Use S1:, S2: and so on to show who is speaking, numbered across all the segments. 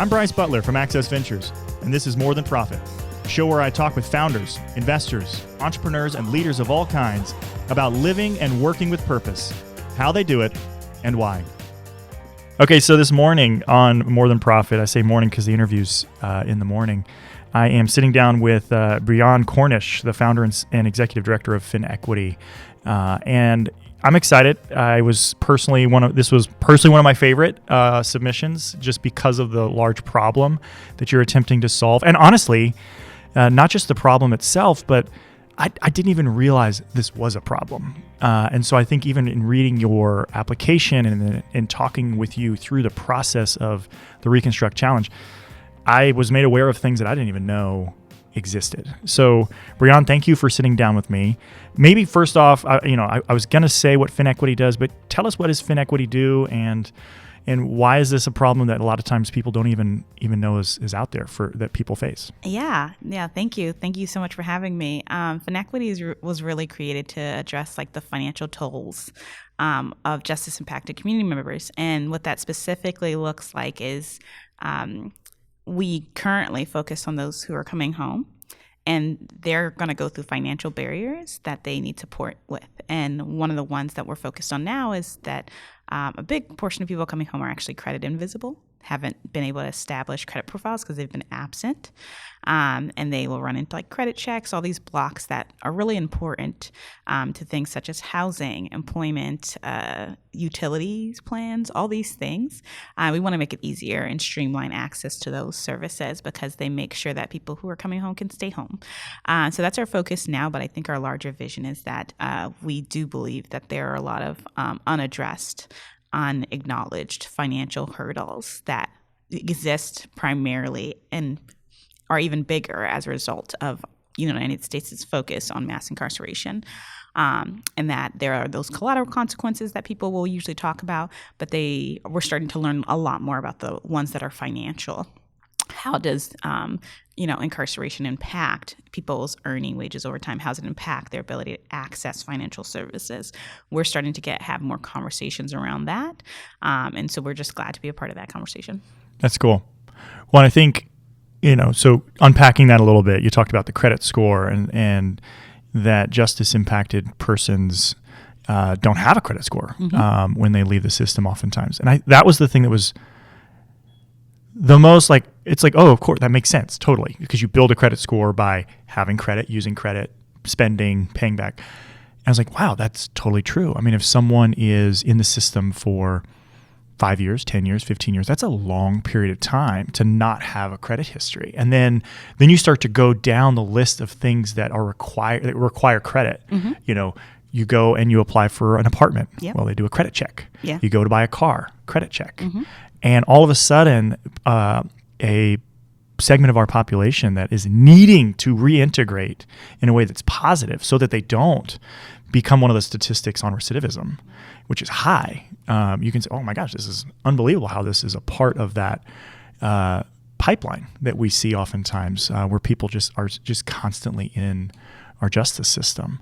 S1: I'm Bryce Butler from Access Ventures, and this is More Than Profit, a show where I talk with founders, investors, entrepreneurs, and leaders of all kinds about living and working with purpose, how they do it, and why. Okay, so this morning on More Than Profit, I say morning because the interview's in the morning, I am sitting down with Briane Cornish, the founder and executive director of FinEquity, and I'm excited. This was personally one of my favorite submissions, just because of the large problem that you're attempting to solve. And honestly, not just the problem itself, but I didn't even realize this was a problem. And so I think even in reading your application and in talking with you through the process of the Reconstruct Challenge, I was made aware of things that I didn't even know existed. So, Briane, thank you for sitting down with me. Maybe first off, I was going to say what FinEquity does, but tell us, what does FinEquity do, and why is this a problem that a lot of times people don't even know is out there that people face?
S2: Yeah. Thank you so much for having me. FinEquity was really created to address the financial tolls of justice impacted community members, and what that specifically looks like is we currently focus on those who are coming home, and they're going to go through financial barriers that they need support with. And one of the ones that we're focused on now is that a big portion of people coming home are actually credit invisible, haven't been able to establish credit profiles because they've been absent. And they will run into credit checks, all these blocks that are really important to things such as housing, employment, utilities plans, all these things. We want to make it easier and streamline access to those services because they make sure that people who are coming home can stay home. So that's our focus now, but I think our larger vision is that we do believe that there are a lot of unaddressed, unacknowledged financial hurdles that exist primarily and are even bigger as a result of the United States' focus on mass incarceration, and that there are those collateral consequences that people will usually talk about, but we're starting to learn a lot more about the ones that are financial. How does incarceration impact people's earning wages over time? How does it impact their ability to access financial services? We're starting to have more conversations around that, and so we're just glad to be a part of that conversation.
S1: That's cool. Well, I think, so unpacking that a little bit, you talked about the credit score and that justice-impacted persons don't have a credit score when they leave the system oftentimes. And that was the thing that was the most oh, of course, that makes sense, totally, because you build a credit score by having credit, using credit, spending, paying back. And I was like, wow, that's totally true. I mean, if someone is in the system for 5 years, 10 years, 15 years, that's a long period of time to not have a credit history. And then you start to go down the list of things that require credit. You go and you apply for an apartment. Yep. Well, they do a credit check. Yeah. You go to buy a car, credit check. Mm-hmm. And all of a sudden, a segment of our population that is needing to reintegrate in a way that's positive so that they don't become one of the statistics on recidivism, which is high. You can say, oh my gosh, this is unbelievable how this is a part of that pipeline that we see oftentimes where people are constantly in our justice system.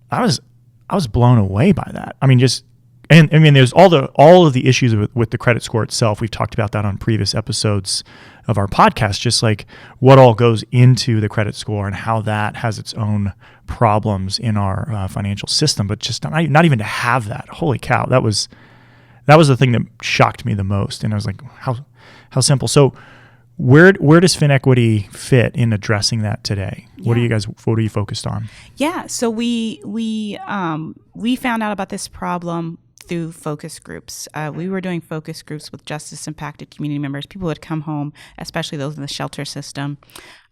S1: I was blown away by that. I mean, there's all of the issues with the credit score itself. We've talked about that on previous episodes of our podcast, just like what all goes into the credit score and how that has its own problems in our financial system. But just not even to have that. Holy cow, that was the thing that shocked me the most. And I was like, how simple. So where does FinEquity fit in addressing that today? Yeah. What are you focused on? Yeah,
S2: so we found out about this problem through focus groups. We were doing focus groups with justice impacted community members, people who had come home, especially those in the shelter system.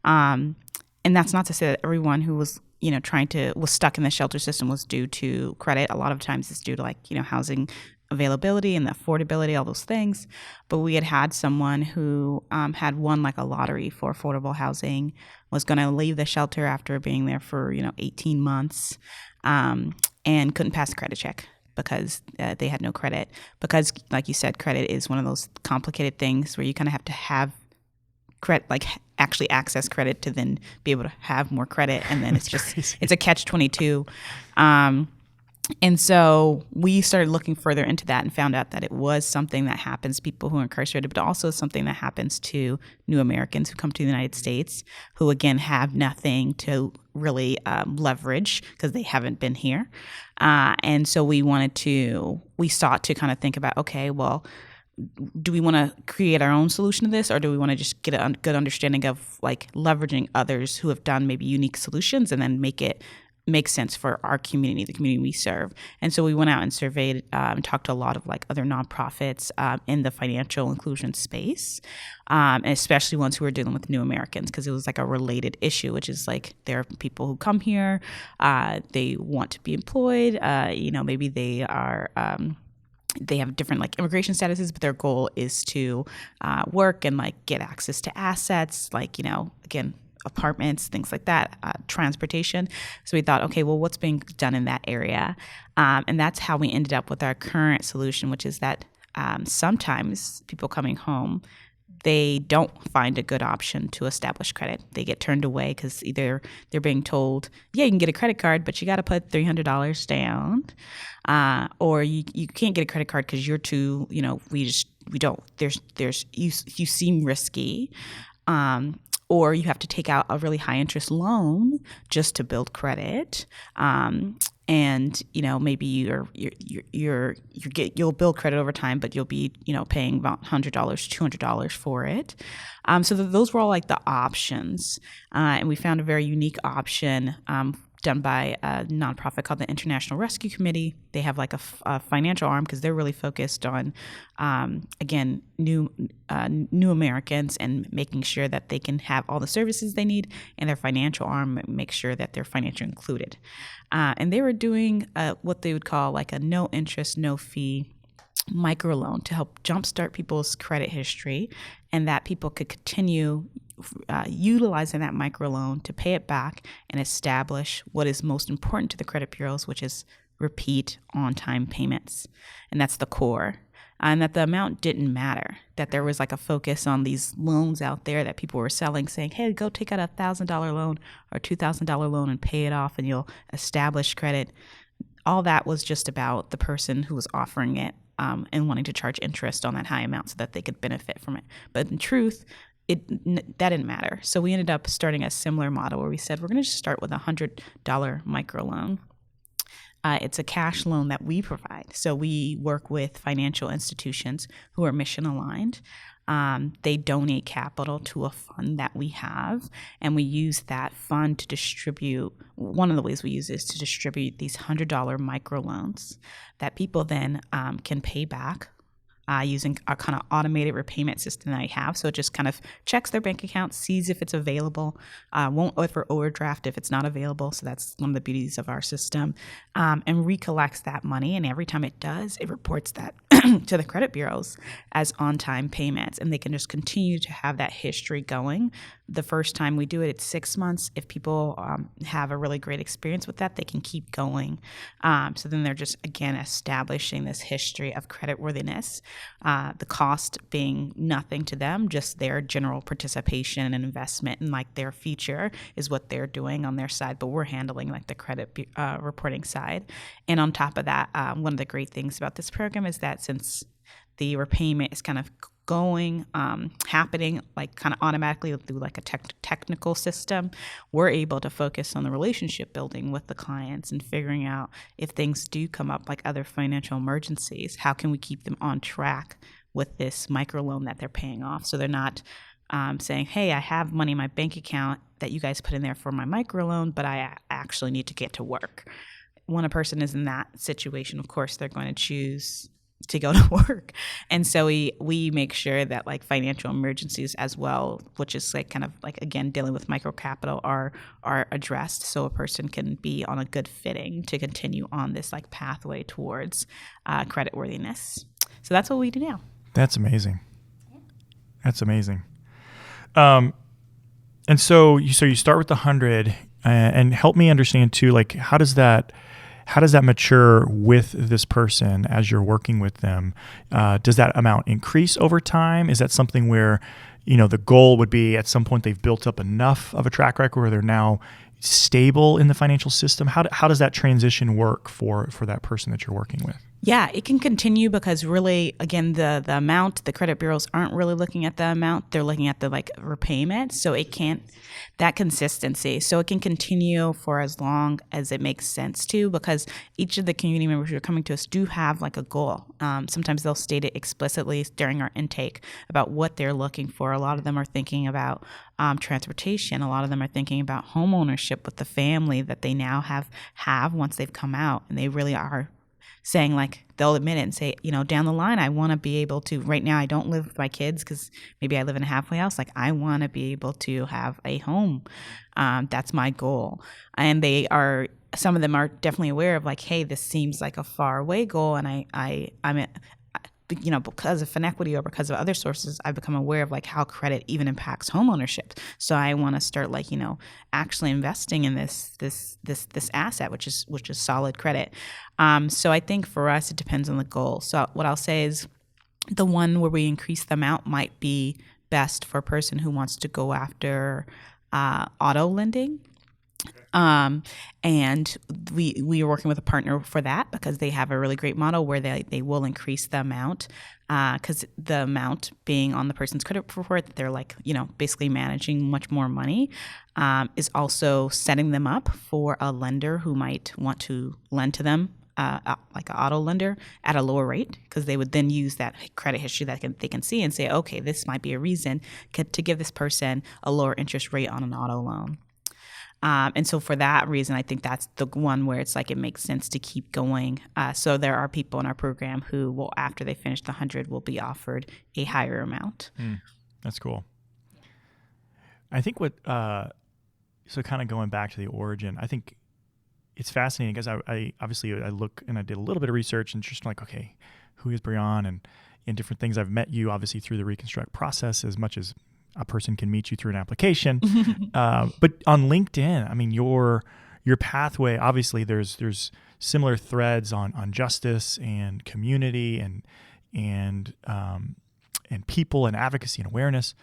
S2: And that's not to say that everyone who was was stuck in the shelter system was due to credit. A lot of times it's due to housing availability and the affordability, all those things. But we had someone who had won a lottery for affordable housing, was going to leave the shelter after being there for 18 months, and couldn't pass the credit check because they had no credit. Because, like you said, credit is one of those complicated things where you kind of have to have credit, actually access credit to then be able to have more credit, and then it's just crazy. It's a catch-22. And so we started looking further into that and found out that it was something that happens to people who are incarcerated, but also something that happens to new Americans who come to the United States, who, again, have nothing to really leverage because they haven't been here. And so we sought to kind of think about, okay, well, do we want to create our own solution to this, or do we want to just get a good understanding of like leveraging others who have done maybe unique solutions and then make it make sense for our community, the community we serve? And so we went out and surveyed and talked to a lot of like other nonprofits in the financial inclusion space, and especially ones who are dealing with new Americans, because it was like a related issue, which is like there are people who come here, they want to be employed, maybe they are they have different like immigration statuses, but their goal is to work and like get access to assets, like, again, apartments, things like that, transportation. So we thought, okay, well, what's being done in that area? And that's how we ended up with our current solution, which is that sometimes people coming home, they don't find a good option to establish credit. They get turned away because either they're being told, yeah, you can get a credit card, but you got to put $300 down, or you can't get a credit card because you're too, you seem risky. Or you have to take out a really high interest loan just to build credit, and maybe you'll build credit over time, but you'll be paying about $100, $200 for it. So those were all like the options, and we found a very unique option done by a nonprofit called the International Rescue Committee. They have like a financial arm because they're really focused on, again, new Americans and making sure that they can have all the services they need, and their financial arm make sure that they're financially included. And they were doing what they would call like a no interest, no fee microloan to help jumpstart people's credit history, and that people could continue utilizing that microloan to pay it back and establish what is most important to the credit bureaus, which is repeat on-time payments. And that's the core. And that the amount didn't matter, that there was like a focus on these loans out there that people were selling, saying, hey, go take out a $1,000 loan or $2,000 loan and pay it off and you'll establish credit. All that was just about the person who was offering it and wanting to charge interest on that high amount so that they could benefit from it. But in truth, that didn't matter. So we ended up starting a similar model where we said, we're going to just start with a $100 microloan. It's a cash loan that we provide. So we work with financial institutions who are mission aligned. They donate capital to a fund that we have, and we use that fund to distribute. One of the ways we use is to distribute these $100 microloans that people then can pay back using our kind of automated repayment system that I have. So it just kind of checks their bank account, sees if it's available, won't offer overdraft if it's not available. So that's one of the beauties of our system, and recollects that money. And every time it does, it reports that to the credit bureaus as on-time payments. And they can just continue to have that history going. The first time we do it, it's 6 months. If people have a really great experience with that, they can keep going. So then they're just, again, establishing this history of creditworthiness, the cost being nothing to them, just their general participation and investment in like their future is what they're doing on their side, but we're handling like the credit reporting side. And on top of that, one of the great things about this program is that since the repayment is kind of happening like kind of automatically through like a technical system, we're able to focus on the relationship building with the clients and figuring out if things do come up like other financial emergencies, how can we keep them on track with this microloan that they're paying off, so they're not saying, hey, I have money in my bank account that you guys put in there for my microloan, but I actually need to get to work. When a person is in that situation, of course, they're going to choose to go to work. And so we make sure that like financial emergencies as well, which is like kind of like, again, dealing with micro capital, are addressed so a person can be on a good footing to continue on this like pathway towards creditworthiness. So that's what we do now.
S1: That's amazing. That's amazing. And so you start with the 100 and help me understand too, like how does that mature with this person as you're working with them? Does that amount increase over time? Is that something where, the goal would be at some point they've built up enough of a track record where they're now, stable in the financial system? How does that transition work for that person that you're working with?
S2: Yeah, it can continue because really, again, the amount, the credit bureaus aren't really looking at the amount. They're looking at the repayment. So it can't, that consistency. So it can continue for as long as it makes sense to, because each of the community members who are coming to us do have a goal. Sometimes they'll state it explicitly during our intake about what they're looking for. A lot of them are thinking about transportation. A lot of them are thinking about home ownership with the family that they now have once they've come out, and they really are saying they'll admit it and say, down the line, I want to be able to, right now I don't live with my kids because maybe I live in a halfway house. I want to be able to have a home. That's my goal. And some of them are definitely aware of hey, this seems like a far away goal. And I'm because of Finequity or because of other sources, I've become aware of how credit even impacts home ownership. So I want to start actually investing in this asset, which is solid credit. So I think for us, it depends on the goal. So what I'll say is the one where we increase the amount might be best for a person who wants to go after auto lending. And we are working with a partner for that because they have a really great model where they will increase the amount, because the amount being on the person's credit report that they're basically managing much more money, is also setting them up for a lender who might want to lend to them, like an auto lender at a lower rate, because they would then use that credit history that they can see and say, okay, this might be a reason to give this person a lower interest rate on an auto loan. And so for that reason, I think that's the one where it's it makes sense to keep going. So there are people in our program who will, after they finish the 100, will be offered a higher amount.
S1: That's cool. I think so kind of going back to the origin, I think it's fascinating because I obviously I look and I did a little bit of research and just okay, who is Briane and different things. I've met you obviously through the Reconstruct process as much as a person can meet you through an application. But on LinkedIn, I mean, your pathway, obviously there's similar threads on justice and community and people and advocacy and awareness.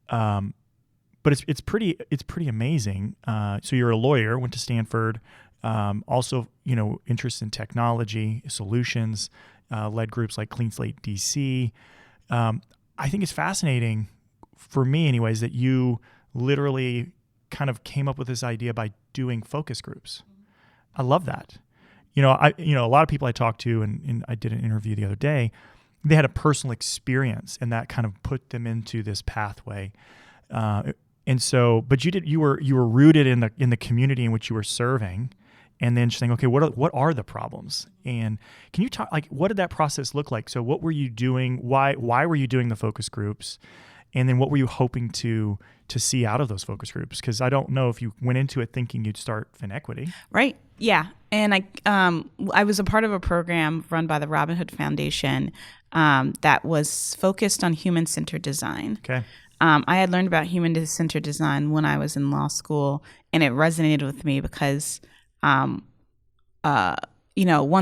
S1: But it's pretty amazing. So you're a lawyer, went to Stanford, also, interest in technology, solutions, led groups like Clean Slate DC. I think it's fascinating, for me anyways, that you literally kind of came up with this idea by doing focus groups. I love that. A lot of people I talked to, and I did an interview the other day, they had a personal experience and that kind of put them into this pathway. And so, but you were rooted in the community in which you were serving, and then just saying, okay, what are the problems? And can you talk, what did that process look like? So what were you doing? Why were you doing the focus groups? And then what were you hoping to see out of those focus groups? Because I don't know if you went into it thinking you'd start Finequity.
S2: Right. Yeah. And I was a part of a program run by the Robin Hood Foundation that was focused on human-centered design.
S1: Okay.
S2: I had learned about human-centered design when I was in law school, and it resonated with me because one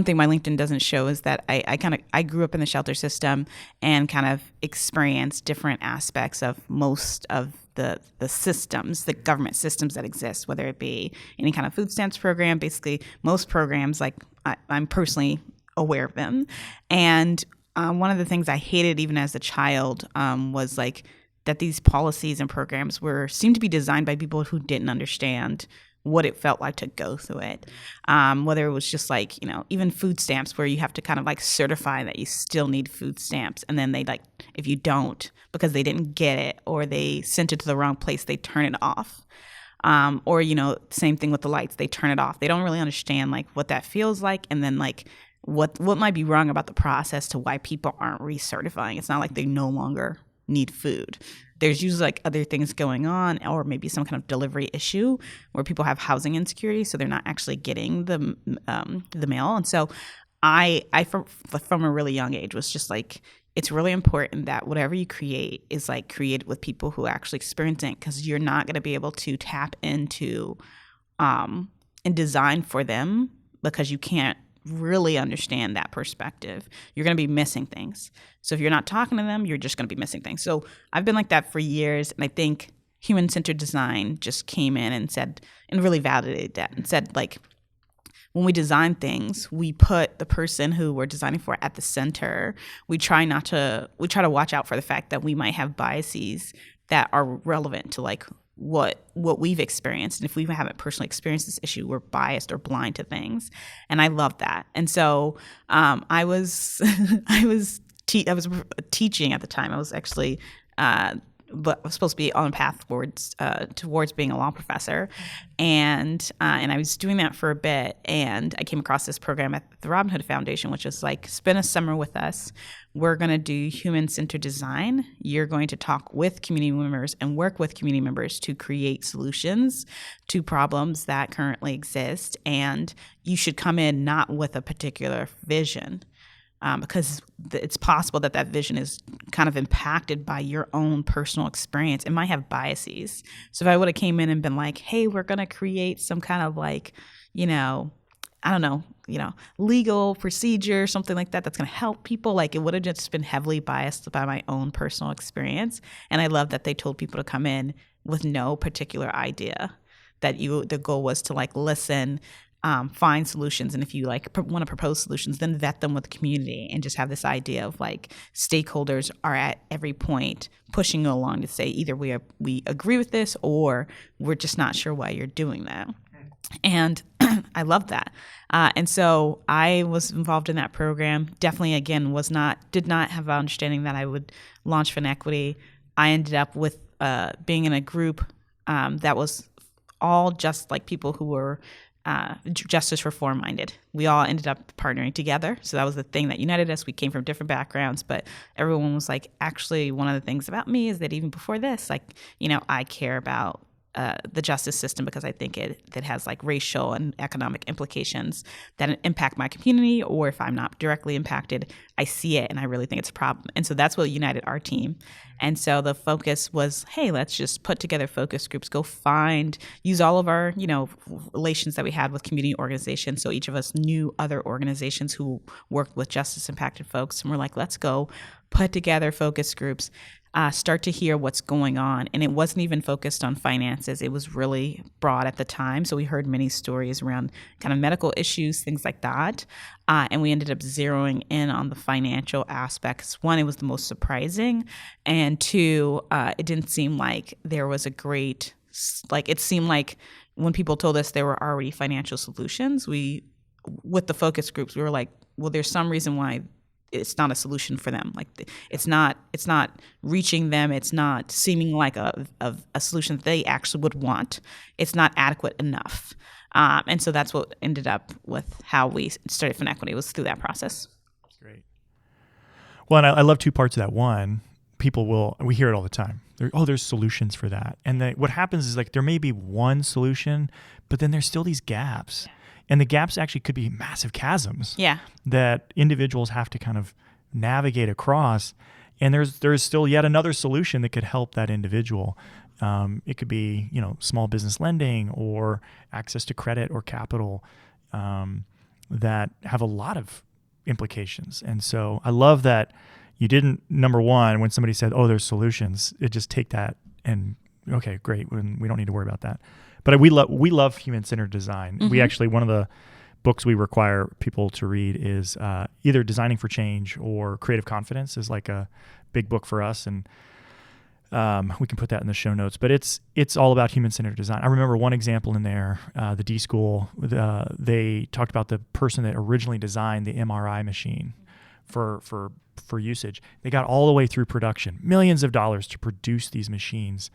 S2: thing my LinkedIn doesn't show is that I grew up in the shelter system and kind of experienced different aspects of most of the systems, the government systems that exist, whether it be any kind of food stamps program. Basically, most programs, I'm personally aware of them. And one of the things I hated even as a child was that these policies and programs seemed to be designed by people who didn't understand what it felt like to go through it. Whether it was just even food stamps, where you have to kind of certify that you still need food stamps. And then they if you don't, because they didn't get it or they sent it to the wrong place, they turn it off. Or, same thing with the lights, they turn it off. They don't really understand what that feels like. And then what might be wrong about the process to why people aren't recertifying. It's not like they no longer need food. There's usually other things going on, or maybe some kind of delivery issue where people have housing insecurity, so they're not actually getting the mail. And so I from a really young age was just it's really important that whatever you create is created with people who actually experience it, because you're not going to be able to tap into and design for them because you can't really understand that perspective. You're going to be missing things. So if you're not talking to them, you're just going to be missing things. So I've been like that for years. And I think human-centered design just came in and said, and really validated that and said, like, when we design things, we put the person who we're designing for at the center. We try to watch out for the fact that we might have biases that are relevant to like what we've experienced. And if we haven't personally experienced this issue, we're biased or blind to things. And I love that. And so I was teaching at the time. I was actually but I was supposed to be on a path towards being a law professor, and I was doing that for a bit, and I came across this program at the Robin Hood Foundation, which is like, spend a summer with us. We're going to do human-centered design. You're going to talk with community members and work with community members to create solutions to problems that currently exist, and you should come in not with a particular vision. Because it's possible that vision is kind of impacted by your own personal experience. It might have biases. So if I would have came in and been like, hey, we're going to create some kind of like, legal procedure, something like that, that's going to help people, like, it would have just been heavily biased by my own personal experience. And I love that they told people to come in with no particular idea, that the goal was to like listen, find solutions, and if you like want to propose solutions, then vet them with the community, and just have this idea of like stakeholders are at every point pushing you along to say either we agree with this, or we're just not sure why you're doing that. And I love that. And so I was involved in that program. Definitely, again, did not have an understanding that I would launch Finequity. I ended up with being in a group that was all just like people who were justice reform minded. We all ended up partnering together. So that was the thing that united us. We came from different backgrounds, but everyone was like, actually, one of the things about me is that even before this, like, I care about the justice system because I think it has like racial and economic implications that impact my community, or if I'm not directly impacted, I see it and I really think it's a problem. And so that's what united our team. And so the focus was, hey, let's just put together focus groups, use all of our, relations that we had with community organizations. So each of us knew other organizations who worked with justice impacted folks. And we're like, let's go put together focus groups, start to hear what's going on. And it wasn't even focused on finances. It was really broad at the time. So we heard many stories around kind of medical issues, things like that. And we ended up zeroing in on the financial aspects. One, it was the most surprising. And two, it didn't seem like there was it seemed like when people told us there were already financial solutions, with the focus groups, we were like, well, there's some reason why it's not a solution for them. Like, it's not reaching them. It's not seeming like a solution that they actually would want. It's not adequate enough. And so that's what ended up with how we started Finequity, was through that process.
S1: That's great. Well, and I love two parts of that. One, we hear it all the time. There's solutions for that. And what happens is, like, there may be one solution, but then there's still these gaps. Yeah. And the gaps actually could be massive chasms that individuals have to kind of navigate across. And there's still yet another solution that could help that individual. It could be, small business lending or access to credit or capital that have a lot of implications. And so I love that you didn't, number one, when somebody said, there's solutions, just take that and, okay, great, we don't need to worry about that. But we love human-centered design. Mm-hmm. We actually, one of the books we require people to read is either Designing for Change or Creative Confidence is like a big book for us, and we can put that in the show notes. But it's all about human-centered design. I remember one example in there, the D School. They talked about the person that originally designed the MRI machine for usage. They got all the way through production, millions of dollars to produce these machines,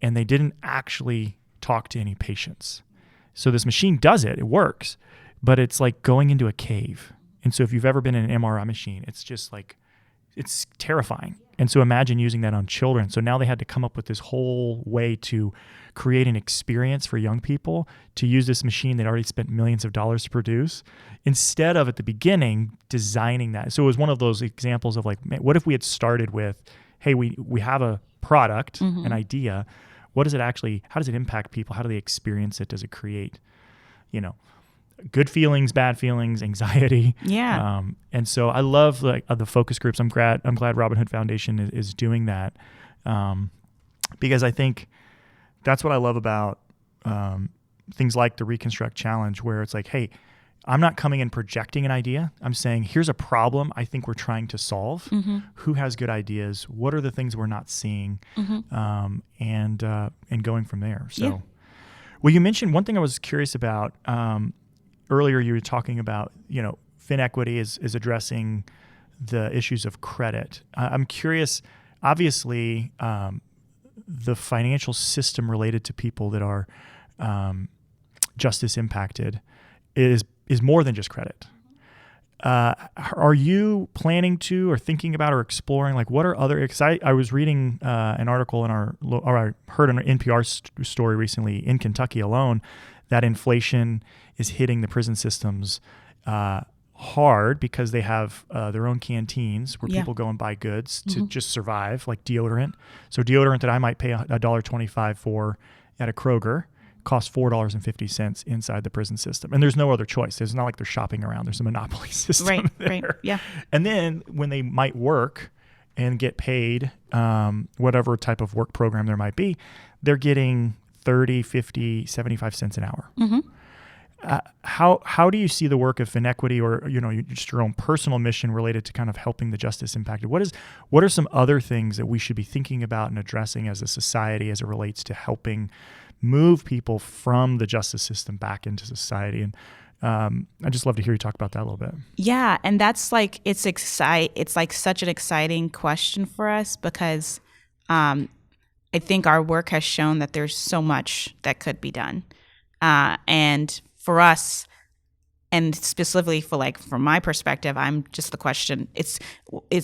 S1: and they didn't actually talk to any patients. So this machine does it works, but it's like going into a cave. And so if you've ever been in an MRI machine, it's just like, it's terrifying. And so imagine using that on children. So now they had to come up with this whole way to create an experience for young people to use this machine they'd already spent millions of dollars to produce, instead of at the beginning designing that. So it was one of those examples of like, man, what if we had started with, hey, we have a product, an idea. What does it actually, how does it impact people? How do they experience it? Does it create, good feelings, bad feelings, anxiety?
S2: Yeah.
S1: And so I love the focus groups. I'm glad Robin Hood Foundation is doing that, because I think that's what I love about things like the Reconstruct Challenge, where it's like, hey, I'm not coming in projecting an idea. I'm saying, here's a problem I think we're trying to solve.
S2: Mm-hmm.
S1: Who has good ideas? What are the things we're not seeing?
S2: Mm-hmm.
S1: And going from there. So,
S2: Yeah.
S1: Well, you mentioned one thing I was curious about earlier. You were talking about, FinEquity is addressing the issues of credit. I'm curious, obviously, the financial system related to people that are justice impacted is more than just credit. Are you planning to, or thinking about, or exploring, like, what are other? Because I was reading an article or I heard an NPR story recently in Kentucky alone that inflation is hitting the prison systems hard because they have their own canteens where people go and buy goods to just survive, like deodorant. So deodorant that I might pay $1.25 for at a Kroger costs $4.50 inside the prison system. And there's no other choice. It's not like they're shopping around. There's a monopoly system there.
S2: Right, yeah.
S1: And then when they might work and get paid, whatever type of work program there might be, they're getting 30, 50, 75 cents an hour.
S2: Mm-hmm.
S1: How do you see the work of FinEquity, or just your own personal mission related to kind of helping the justice impacted? What are some other things that we should be thinking about and addressing as a society as it relates to helping move people from the justice system back into society? And I'd just love to hear you talk about that a little bit.
S2: Yeah, and that's like it's like such an exciting question for us because I think our work has shown that there's so much that could be done, and for us, and specifically from my perspective, I'm just the question. It's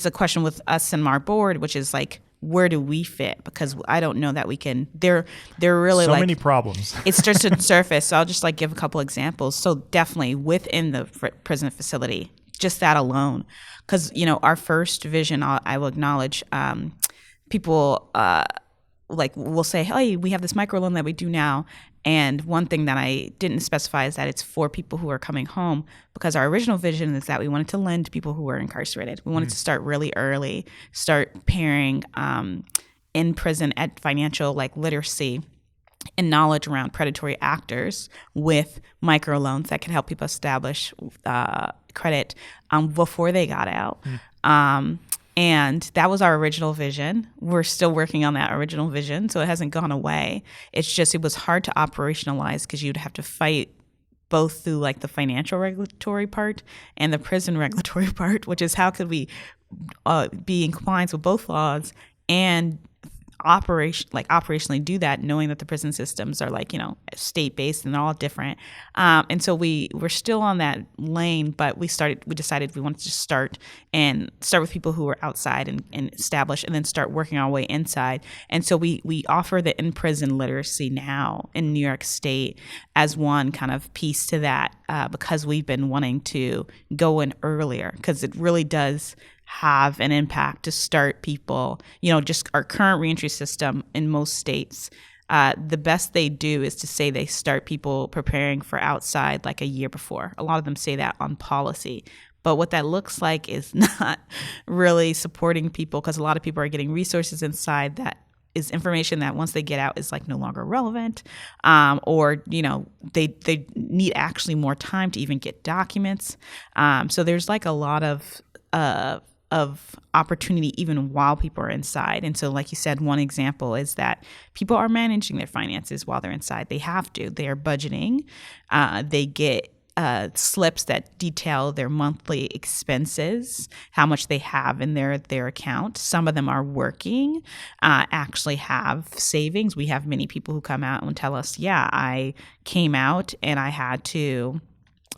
S2: a question with us and our board, which is like, where do we fit? Because I don't know that we can. They're really
S1: so many problems.
S2: It's just a surface. So I'll just give a couple examples. So definitely within the prison facility, just that alone, because our first vision, I will acknowledge, people will say, hey, we have this microloan that we do now. And one thing that I didn't specify is that it's for people who are coming home, because our original vision is that we wanted to lend to people who were incarcerated. We wanted to start really early, start pairing in prison at financial literacy and knowledge around predatory actors with microloans that can help people establish credit before they got out. And that was our original vision. We're still working on that original vision, so it hasn't gone away. It's just it was hard to operationalize because you'd have to fight both through the financial regulatory part and the prison regulatory part, which is how could we be in compliance with both laws and operationally do that, knowing that the prison systems are state-based and they're all different. And so we're still on that lane, but we decided we wanted to start with people who were outside and establish, and then start working our way inside. And so we offer the in-prison literacy now in New York State as one kind of piece to that, because we've been wanting to go in earlier, because it really does have an impact to start people. Just our current reentry system in most states, the best they do is to say they start people preparing for outside a year before. A lot of them say that on policy. But what that looks like is not really supporting people, because a lot of people are getting resources inside that is information that once they get out is no longer relevant, or they need actually more time to even get documents. So there's a lot of opportunity even while people are inside. And so like you said, one example is that people are managing their finances while they're inside. They have to. They are budgeting. They get slips that detail their monthly expenses, how much they have in their account. Some of them are working, actually have savings. We have many people who come out and tell us, yeah, I came out and I had to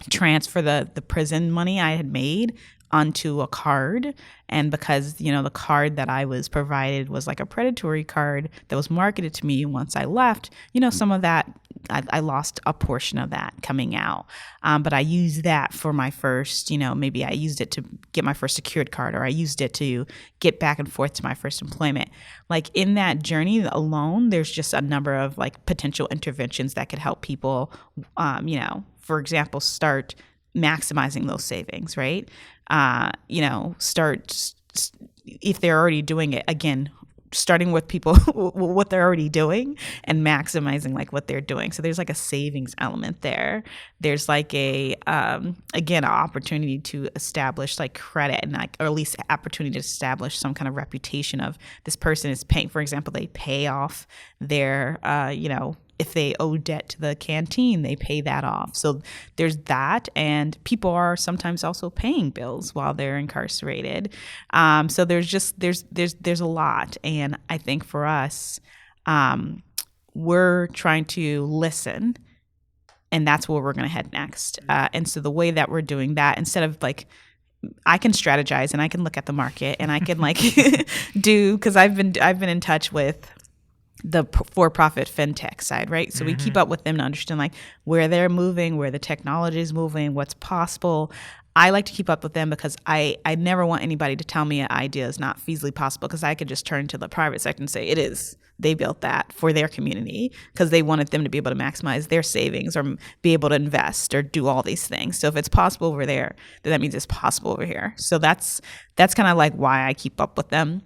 S2: transfer the prison money I had made onto a card, and because the card that I was provided was a predatory card that was marketed to me once I left, some of that I lost a portion of that coming out, but I used that for my first, maybe I used it to get my first secured card, or I used it to get back and forth to my first employment. In that journey alone, there's just a number of potential interventions that could help people, for example, start maximizing those savings, right? Start, if they're already doing it, again, starting with people what they're already doing and maximizing like what they're doing. So there's like a savings element there. There's like a again, an opportunity to establish like credit and like, or at least opportunity to establish some kind of reputation of this person is paying. For example, they pay off their if they owe debt to the canteen, they pay that off. So there's that, and people are sometimes also paying bills while they're incarcerated. So there's a lot, and I think for us, we're trying to listen, and that's where we're going to head next. And so the way that we're doing that, instead of like, I can strategize and I can look at the market and I can like because I've been in touch with the for-profit fintech side, right? So we keep up with them to understand like where they're moving, where the technology is moving, what's possible. I like to keep up with them because I never want anybody to tell me an idea is not feasibly possible, because I could just turn to the private sector and say it is. They built that for their community because they wanted them to be able to maximize their savings or be able to invest or do all these things. So if it's possible over there, then that means it's possible over here. So that's kind of like why I keep up with them.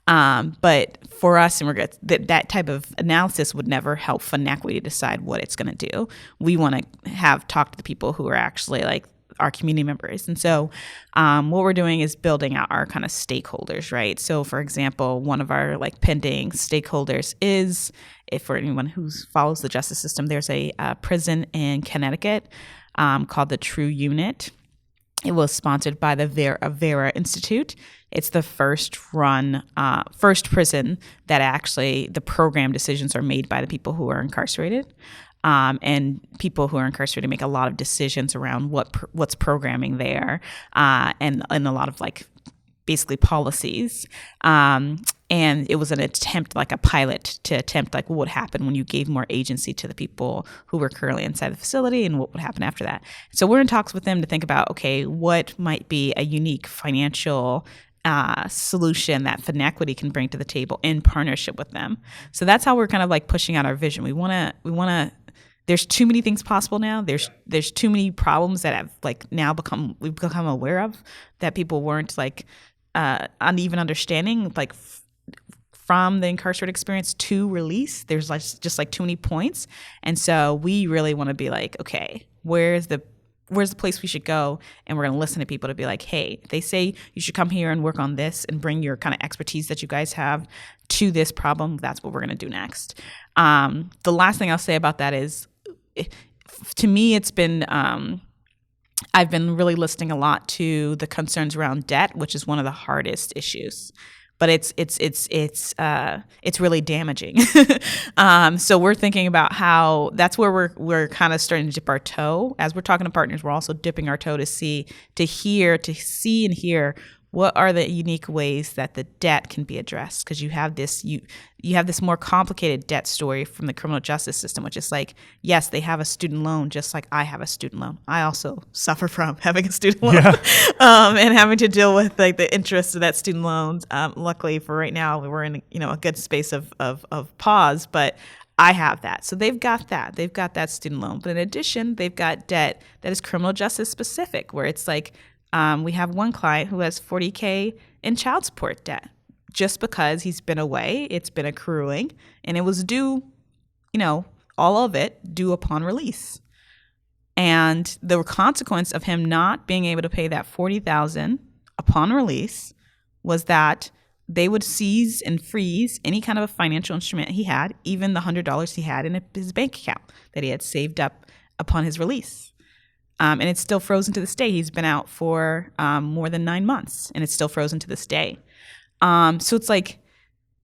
S2: But for us, and that type of analysis would never help Finequity decide what it's going to do. We want to have talked to the people who are actually like our community members. And so what we're doing is building out our kind of stakeholders, right? So for example, one of our like pending stakeholders is, if for anyone who follows the justice system, there's a prison in Connecticut called the True Unit. It was sponsored by the Vera Institute. It's the first prison that actually the program decisions are made by the people who are incarcerated. And people who are incarcerated make a lot of decisions around what's programming there, and a lot of like basically policies. And it was an attempt, like a pilot, to attempt like what would happen when you gave more agency to the people who were currently inside the facility and what would happen after that. So we're in talks with them to think about, okay, what might be a unique financial solution that Finequity can bring to the table in partnership with them. So that's how we're kind of like pushing out our vision. We want to. There's too many things possible now. There's too many problems that have like now we've become aware of that people weren't like uneven understanding like from the incarcerated experience to release. There's like just like too many points, and so we really want to be like, okay, where's the place we should go? And we're going to listen to people to be like, hey, if they say you should come here and work on this and bring your kind of expertise that you guys have to this problem, that's what we're going to do next. The last thing I'll say about that is, to me, it's been, I've been really listening a lot to the concerns around debt, which is one of the hardest issues. But it's really damaging. So we're thinking about how that's where we're kind of starting to dip our toe. As we're talking to partners, we're also dipping our toe to see and hear what are the unique ways that the debt can be addressed. Because you have this more complicated debt story from the criminal justice system, which is like, yes, they have a student loan just like I have a student loan. I also suffer from having a student loan, and having to deal with like the interest of that student loan. Luckily for right now, we're in a good space of pause, but I have that. So they've got that. They've got that student loan. But in addition, they've got debt that is criminal justice specific, where it's like, we have one client who has $40,000 in child support debt just because he's been away. It's been accruing, and it was due, all of it due upon release. And the consequence of him not being able to pay that $40,000 upon release was that they would seize and freeze any kind of a financial instrument he had, even the $100 he had in his bank account that he had saved up upon his release. And it's still frozen to this day. He's been out for more than 9 months, and it's still frozen to this day. So it's like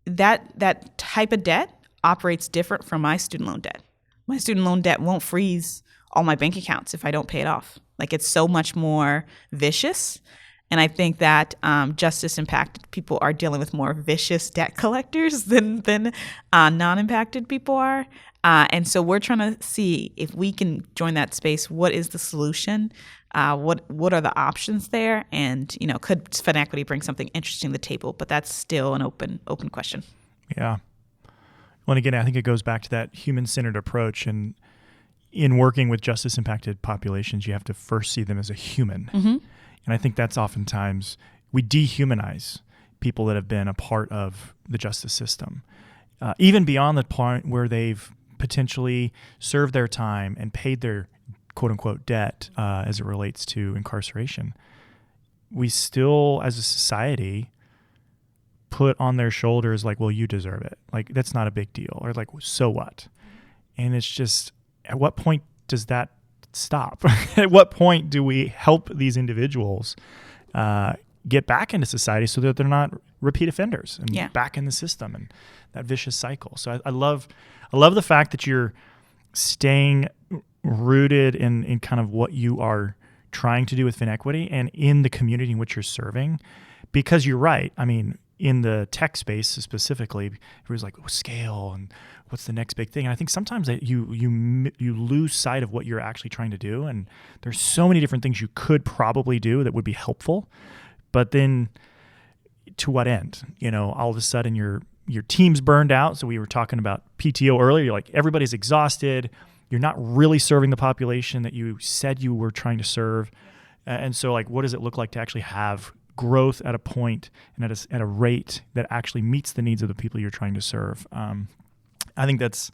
S2: that type of debt operates different from my student loan debt. My student loan debt won't freeze all my bank accounts if I don't pay it off. Like, it's so much more vicious. And I think that justice-impacted people are dealing with more vicious debt collectors than non-impacted people are. And so we're trying to see if we can join that space. What is the solution? What are the options there? And, could Finequity bring something interesting to the table? But that's still an open question. Yeah.
S1: Well, and again, I think it goes back to that human-centered approach. And in working with justice-impacted populations, you have to first see them as a human. Mm-hmm. And I think that's oftentimes we dehumanize people that have been a part of the justice system, even beyond the point where they've potentially served their time and paid their quote unquote debt as it relates to incarceration. We still, as a society, put on their shoulders like, well, you deserve it. Like, that's not a big deal. Or like, so what? And it's just, at what point does that stop? At what point do we help these individuals get back into society so that they're not repeat offenders and back in the system and that vicious cycle? So I love the fact that you're staying rooted in kind of what you are trying to do with Finequity and in the community in which you're serving, because you're right. I mean, in the tech space specifically, it was like, scale and what's the next big thing. And I think sometimes that you lose sight of what you're actually trying to do. And there's so many different things you could probably do that would be helpful, but then to what end? You know, all of a sudden your team's burned out. So we were talking about PTO earlier. You're like, everybody's exhausted. You're not really serving the population that you said you were trying to serve. And so like, what does it look like to actually have growth at a point and at a rate that actually meets the needs of the people you're trying to serve? I think that's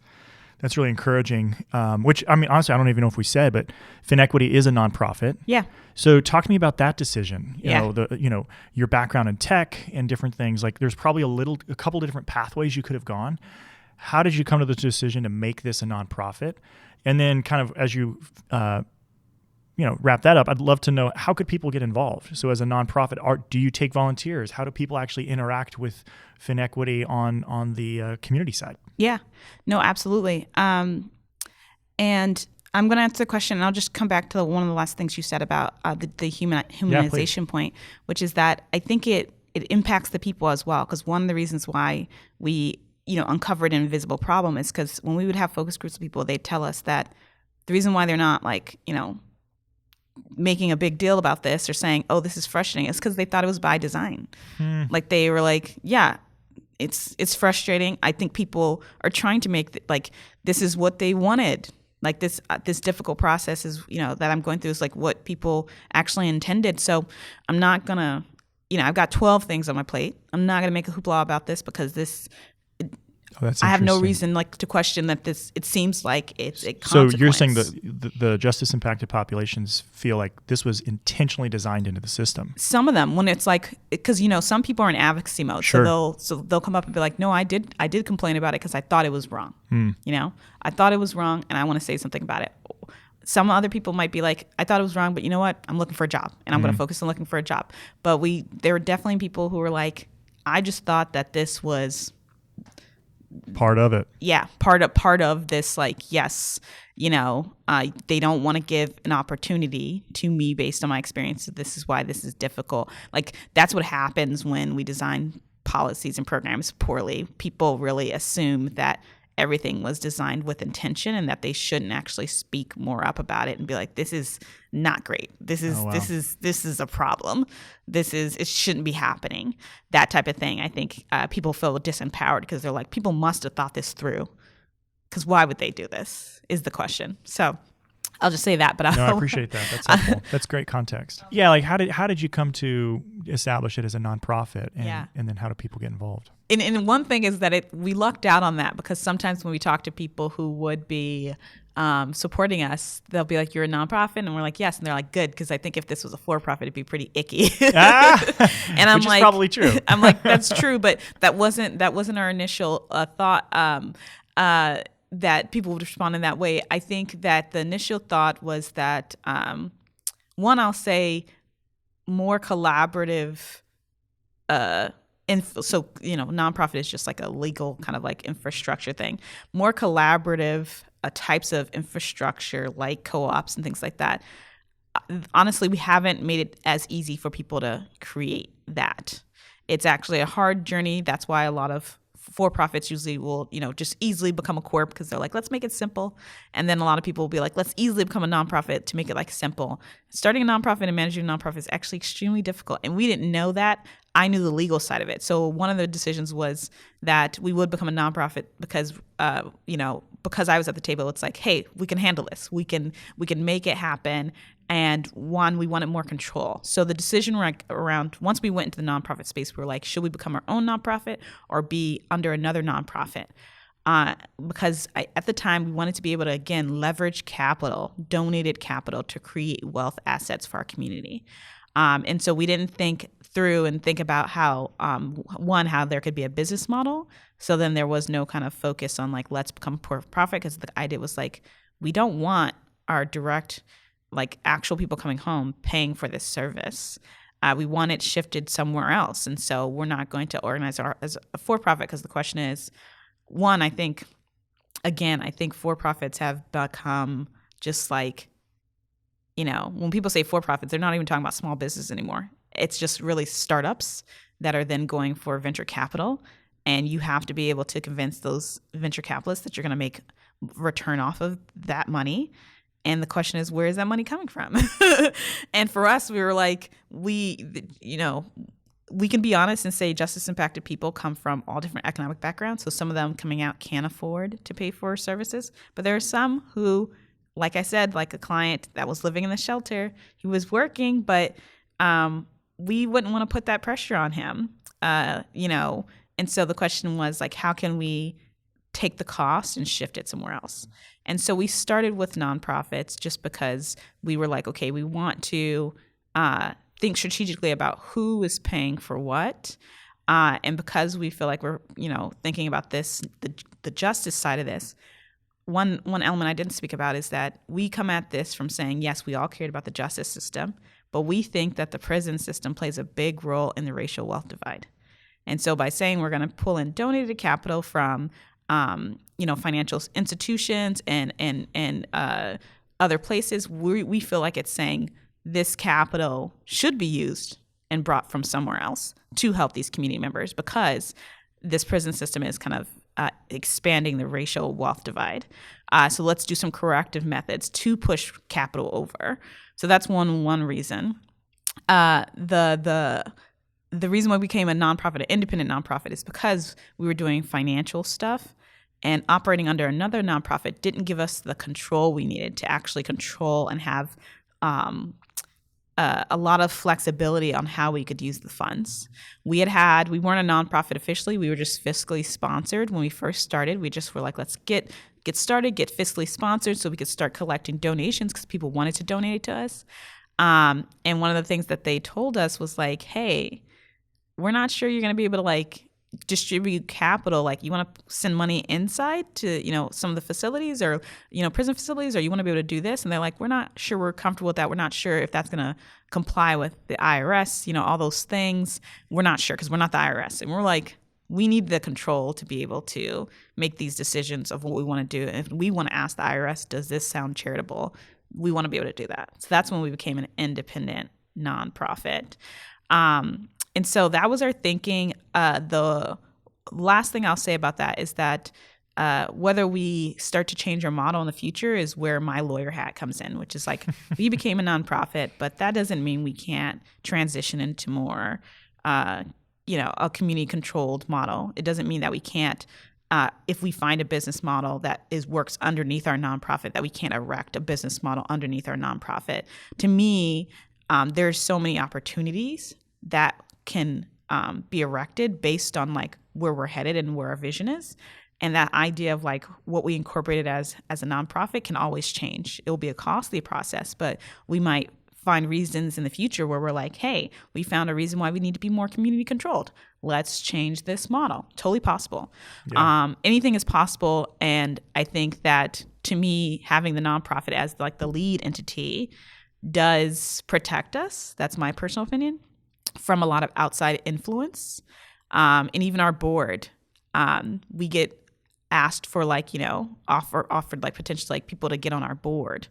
S1: really encouraging, which, I mean, honestly, I don't even know if we said, but Finequity is a nonprofit.
S2: Yeah.
S1: So talk to me about that decision. You know, your background in tech and different things. Like, there's probably a couple of different pathways you could have gone. How did you come to the decision to make this a nonprofit? And then kind of as you wrap that up, I'd love to know, how could people get involved? So as a nonprofit, do you take volunteers? How do people actually interact with Finequity on the community side?
S2: Yeah, no, absolutely. And I'm going to answer the question, and I'll just come back to one of the last things you said about the humanization point, which is that I think it impacts the people as well. Because one of the reasons why we uncovered an invisible problem is because when we would have focus groups of people, they'd tell us that the reason why they're not like, making a big deal about this or saying, oh, this is frustrating, is because they thought it was by design. Like, they were like, yeah, it's frustrating. I think people are trying to make this is what they wanted. Like, this difficult process is, that I'm going through is like what people actually intended. So I'm not gonna, I've got 12 things on my plate. I'm not gonna make a hoopla about this because this. I have no reason to question that it seems like it's a consequence. So
S1: you're saying that the justice impacted populations feel like this was intentionally designed into the system? Some
S2: of them, when it's like, because some people are in advocacy mode, sure. so they'll come up and be like, no, I did complain about it because I thought it was wrong. I thought it was wrong and I want to say something about it. Some other people might be like, I thought it was wrong, but you know what? I'm looking for a job and I'm going to focus on looking for a job. But there were definitely people who were like, I just thought that this was
S1: part of it.
S2: Yeah, part of this, yes, they don't want to give an opportunity to me based on my experience. This is why this is difficult. Like, that's what happens when we design policies and programs poorly. People really assume that everything was designed with intention and that they shouldn't actually speak more up about it and be like, this is not great. This is a problem. It shouldn't be happening. That type of thing. I think people feel disempowered because they're like, people must have thought this through. Because why would they do this is the question. So I'll just say that. But
S1: I appreciate that. That's helpful. That's great context. Yeah, like how did you come to establish it as a nonprofit, and then how do people get involved?
S2: And one thing is that we lucked out on that, because sometimes when we talk to people who would be supporting us, they'll be like, you're a nonprofit? And we're like, yes. And they're like, good, because I think if this was a for-profit, it'd be pretty icky.
S1: And I'm which is probably true.
S2: I'm like, that's true, but that wasn't our initial thought. That people would respond in that way. I think that the initial thought was that, one, I'll say more collaborative, nonprofit is just like a legal kind of like infrastructure thing. More collaborative types of infrastructure like co-ops and things like that. Honestly, we haven't made it as easy for people to create that. It's actually a hard journey. That's why a lot of for-profits usually will, just easily become a corp because they're like, let's make it simple. And then a lot of people will be like, let's easily become a nonprofit to make it simple. Starting a nonprofit and managing a nonprofit is actually extremely difficult. And we didn't know that. I knew the legal side of it. So one of the decisions was that we would become a nonprofit because, because I was at the table, it's like, hey, we can handle this. We can make it happen. And one, we wanted more control. So the decision around, once we went into the nonprofit space, we were like, should we become our own nonprofit or be under another nonprofit? Because at the time, we wanted to be able to, again, leverage capital, donated capital, to create wealth assets for our community. And so we didn't think through and think about how, how there could be a business model. So then there was no kind of focus on like, let's become for-profit, because the idea was like, we don't want our direct, like actual people coming home paying for this service. We want it shifted somewhere else. And so we're not going to organize as a for-profit, because the question is, one, I think for-profits have become just like, when people say for-profits, they're not even talking about small business anymore. It's just really startups that are then going for venture capital. And you have to be able to convince those venture capitalists that you're going to make return off of that money. And the question is, where is that money coming from? And for us, we were like, we can be honest and say justice-impacted people come from all different economic backgrounds. So some of them coming out can't afford to pay for services. But there are some who, like I said, like a client that was living in the shelter, he was working, but we wouldn't want to put that pressure on him, And so the question was like, how can we take the cost and shift it somewhere else? And so we started with nonprofits just because we were like, okay, we want to think strategically about who is paying for what. And because we feel like we're, thinking about this, the justice side of this, one element I didn't speak about is that we come at this from saying, yes, we all cared about the justice system, but we think that the prison system plays a big role in the racial wealth divide. And so by saying we're going to pull in donated capital from, financial institutions and other places, we feel like it's saying this capital should be used and brought from somewhere else to help these community members, because this prison system is kind of expanding the racial wealth divide. So let's do some corrective methods to push capital over. So that's one reason. The reason why we became a nonprofit, an independent nonprofit, is because we were doing financial stuff, and operating under another nonprofit didn't give us the control we needed to actually control and have a lot of flexibility on how we could use the funds. We weren't a nonprofit officially. We were just fiscally sponsored when we first started. We just were like, let's get started, get fiscally sponsored so we could start collecting donations because people wanted to donate it to us. And one of the things that they told us was like, hey, we're not sure you're going to be able to like distribute capital. Like, you want to send money inside to, some of the facilities or, prison facilities, or you want to be able to do this. And they're like, we're not sure we're comfortable with that. We're not sure if that's going to comply with the IRS, all those things. We're not sure because we're not the IRS. And we're like, we need the control to be able to make these decisions of what we want to do. And if we want to ask the IRS, does this sound charitable? We want to be able to do that. So that's when we became an independent nonprofit. And so that was our thinking. The last thing I'll say about that is that whether we start to change our model in the future is where my lawyer hat comes in, which is like, we became a nonprofit, but that doesn't mean we can't transition into more, a community-controlled model. It doesn't mean that we can't, if we find a business model that works underneath our nonprofit, that we can't erect a business model underneath our nonprofit. To me, there's so many opportunities that can be erected based on like where we're headed and where our vision is. And that idea of like what we incorporated as a nonprofit can always change. It will be a costly process, but we might find reasons in the future where we're like, hey, we found a reason why we need to be more community controlled. Let's change this model. Totally possible. Yeah. Anything is possible. And I think that, to me, having the nonprofit as like the lead entity does protect us. That's my personal opinion, from a lot of outside influence. And even our board, we get asked for like, offered like potentially like people to get on our board.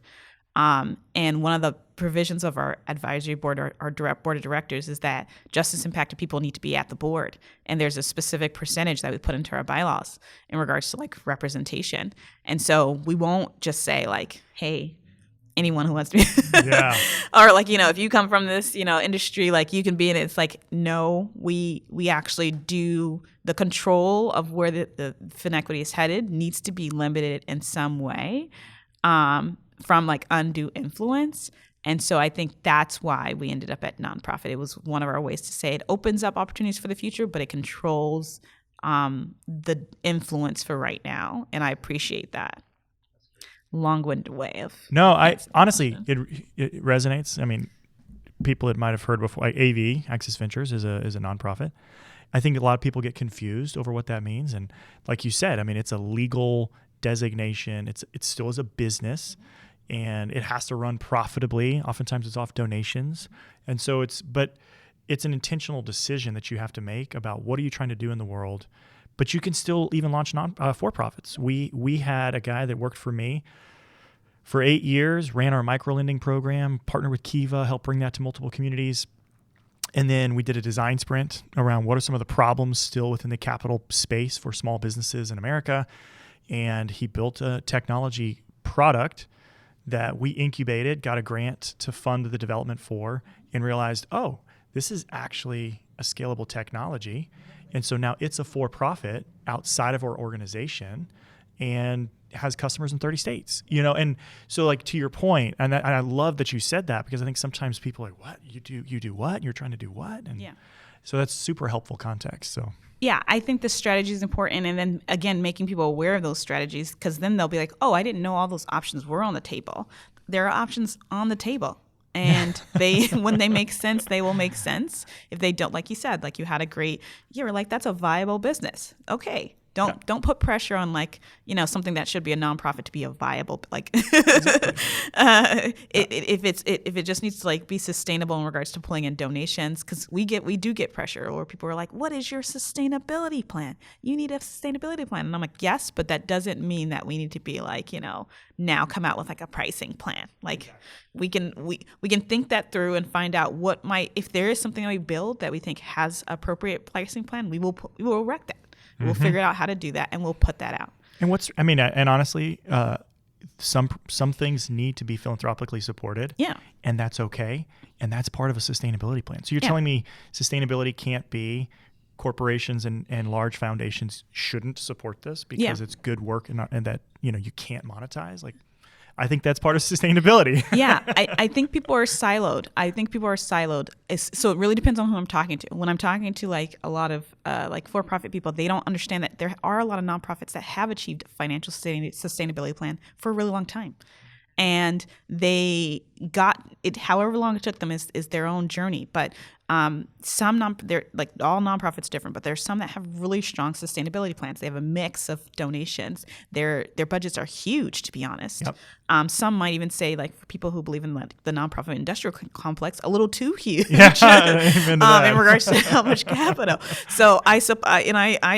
S2: And one of the provisions of our advisory board, our direct board of directors, is that justice impacted people need to be at the board. And there's a specific percentage that we put into our bylaws in regards to like representation. And so we won't just say like, hey, anyone who wants to be yeah. Or like, if you come from this, industry, like you can be in it. It's like, no, we actually do the control of where the Finequity is headed needs to be limited in some way, from like undue influence. And so I think that's why we ended up at nonprofit. It was one of our ways to say it opens up opportunities for the future, but it controls the influence for right now. And I appreciate that. Long-winded way of.
S1: No, I honestly, it resonates. I mean, people that might have heard before, like AV, Access Ventures, is a nonprofit. I think a lot of people get confused over what that means. And like you said, I mean, it's a legal designation. It still is a business, and it has to run profitably. Oftentimes it's off donations. And so it's an intentional decision that you have to make about what are you trying to do in the world. But you can still even launch for-profits. We had a guy that worked for me for 8 years, ran our microlending program, partnered with Kiva, helped bring that to multiple communities. And then we did a design sprint around what are some of the problems still within the capital space for small businesses in America. And he built a technology product that we incubated, got a grant to fund the development for, and realized, oh, this is actually a scalable technology. And so now it's a for-profit outside of our organization and has customers in 30 states, And so like to your point, and I love that you said that, because I think sometimes people are like, what? You do what? You're trying to do what? And so that's super helpful context. So
S2: yeah, I think the strategy is important. And then again, making people aware of those strategies, because then they'll be like, oh, I didn't know all those options were on the table. There are options on the table. And when they make sense, they will make sense. If they don't, like you said, like you were like, that's a viable business. Okay. Don't put pressure on something that should be a nonprofit to be a viable, if it just needs to be sustainable in regards to pulling in donations, because we do get pressure, or people are like, what is your sustainability plan? You need a sustainability plan. And I'm like, yes, but that doesn't mean that we need to be now come out with a pricing plan. We can think that through and find out if there is something that we build that we think has appropriate pricing plan, we will erect that. We'll figure out how to do that, and we'll put that out.
S1: And honestly, some things need to be philanthropically supported.
S2: Yeah.
S1: And that's okay. And that's part of a sustainability plan. So you're telling me sustainability can't be corporations and large foundations shouldn't support this because it's good work and that, you can't monetize? I think that's part of sustainability.
S2: Yeah, I think people are siloed. So it really depends on who I'm talking to. When I'm talking to a lot of for-profit people, they don't understand that there are a lot of nonprofits that have achieved a financial sustainability plan for a really long time. And they got it, however long it took them is their own journey. But they're all nonprofits different, but there's some that have really strong sustainability plans. They have a mix of donations. Their budgets are huge, to be honest. Yep. Some might even say, for people who believe in the nonprofit industrial complex, a little too huge in regards to how much capital. So I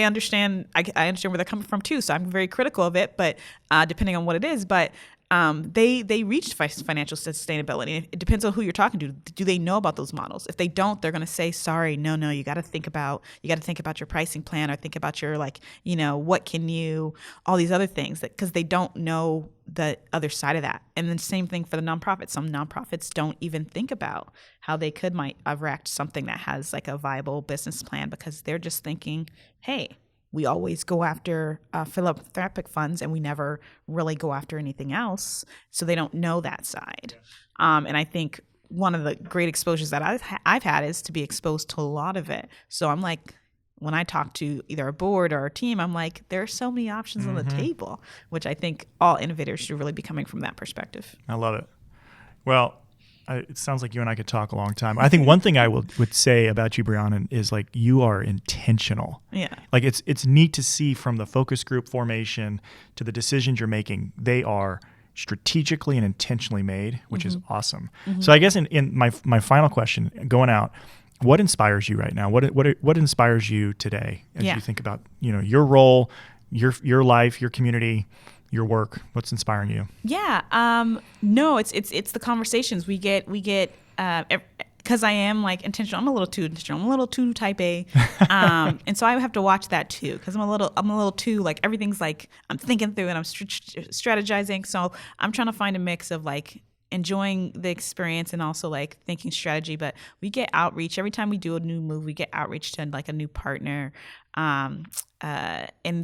S2: understand. I understand where they're coming from too. So I'm very critical of it, but depending on what it is, but. They reached financial sustainability. It depends on who you're talking to. Do they know about those models? If they don't, they're going to say, sorry, no, you got to think about your pricing plan, or think about your what can you, all these other things, because they don't know the other side of that. And then same thing for the nonprofits. Some nonprofits don't even think about how they might erect something that has a viable business plan, because they're just thinking, hey, we always go after philanthropic funds, and we never really go after anything else. So they don't know that side. And I think one of the great exposures that I've had is to be exposed to a lot of it. So I'm when I talk to either a board or a team, I'm there are so many options on the table, which I think all innovators should really be coming from that perspective.
S1: I love it. Well, it sounds like you and I could talk a long time. I think one thing I would say about you, Briane, is you are intentional.
S2: Yeah.
S1: It's neat to see from the focus group formation to the decisions you're making. They are strategically and intentionally made, which is awesome. So I guess in my final question, going out, what inspires you right now? What inspires you today as you think about your role, your life, your community, your work? What's inspiring you?
S2: Yeah. No, it's the conversations we get, because I am intentional. I'm a little too intentional. I'm a little too type A. And so I have to watch that too, because I'm a little too everything's I'm thinking through and I'm strategizing. So I'm trying to find a mix of enjoying the experience and also thinking strategy. But we get outreach every time we do a new move. We get outreach to a new partner. And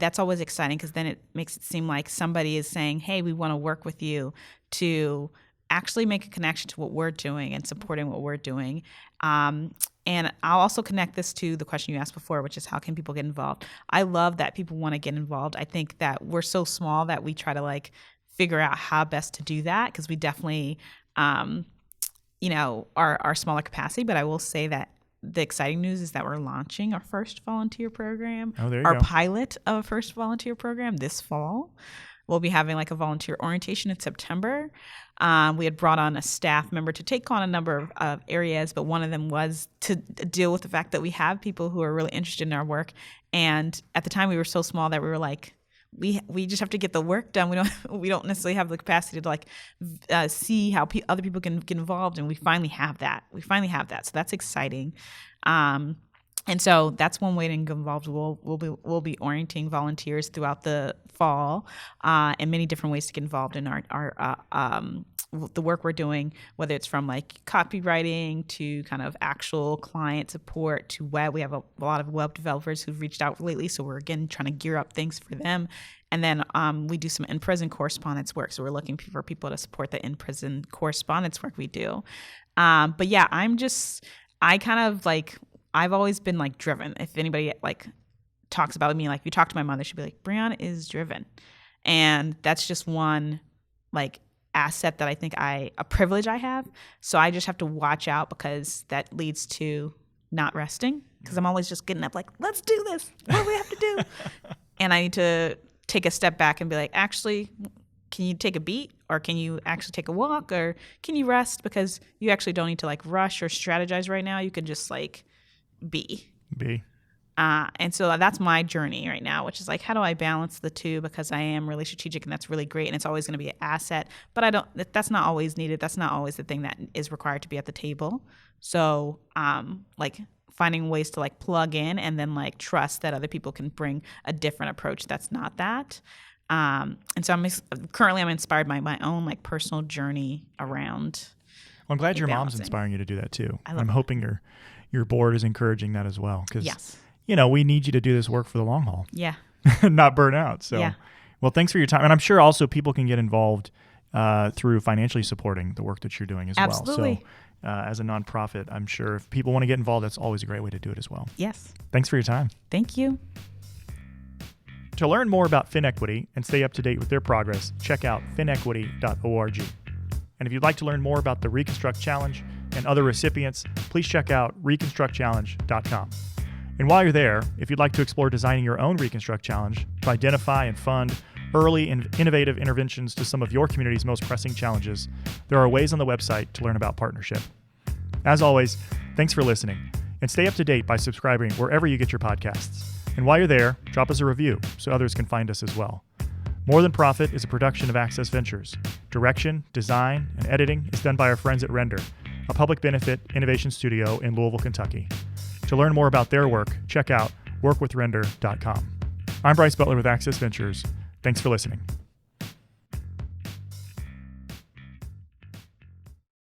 S2: that's always exciting, because then it makes it seem like somebody is saying, hey, we want to work with you to actually make a connection to what we're doing and supporting what we're doing. And I'll also connect this to the question you asked before, which is how can people get involved? I love that people want to get involved. I think that we're so small that we try to like figure out how best to do that, because we definitely, are smaller capacity. But I will say that the exciting news is that we're launching our first volunteer program,
S1: our
S2: pilot of a first volunteer program this fall. We'll be having like a volunteer orientation in September. We had brought on a staff member to take on a number of areas, but one of them was to deal with the fact that we have people who are really interested in our work. And at the time we were so small that we were like, we just have to get the work done. We don't necessarily have the capacity to like see how other people can get involved. And we finally have that. So that's exciting. And so that's one way to get involved. We'll be orienting volunteers throughout the fall, and many different ways to get involved in the work we're doing, whether it's from like copywriting to kind of actual client support to web. We have a lot of web developers who've reached out lately, so we're again trying to gear up things for them. And then we do some in-prison correspondence work, so we're looking for people to support the in-prison correspondence work we do. But yeah, I've always been like driven. If anybody like talks about me, like if you talk to my mother, she'd be like, Briane is driven. And that's just one like asset that I think a privilege I have. So I just have to watch out, because that leads to not resting, because I'm always just getting up like, let's do this. What do we have to do? And I need to take a step back and be like, actually, can you take a beat, or can you actually take a walk, or can you rest? Because you actually don't need to like rush or strategize right now. You can just like be. And so that's my journey right now, which is like, how do I balance the two? Because I am really strategic, and that's really great, and it's always going to be an asset, but that's not always needed. That's not always the thing that is required to be at the table. So like finding ways to like plug in and then like trust that other people can bring a different approach that's not that. And so I'm inspired by my own like personal journey around.
S1: Well, I'm glad your mom's inspiring you to do that too. I'm hoping your board is encouraging that as well, because
S2: yes,
S1: we need you to do this work for the long haul.
S2: Yeah.
S1: Not burn out. So,
S2: yeah.
S1: Well, thanks for your time. And I'm sure also people can get involved through financially supporting the work that you're doing as
S2: Absolutely.
S1: well. So as a nonprofit, I'm sure if people want to get involved, that's always a great way to do it as well.
S2: Yes.
S1: Thanks for your time.
S2: Thank you.
S1: To learn more about FinEquity and stay up to date with their progress, check out finequity.org. And if you'd like to learn more about the Reconstruct Challenge and other recipients, please check out reconstructchallenge.com. And while you're there, if you'd like to explore designing your own Reconstruct Challenge to identify and fund early and innovative interventions to some of your community's most pressing challenges, there are ways on the website to learn about partnership. As always, thanks for listening, and stay up to date by subscribing wherever you get your podcasts. And while you're there, drop us a review so others can find us as well. More Than Profit is a production of Access Ventures. Direction, design, and editing is done by our friends at Render, a public benefit innovation studio in Louisville, Kentucky. To learn more about their work, check out workwithrender.com. I'm Bryce Butler with Access Ventures. Thanks for listening.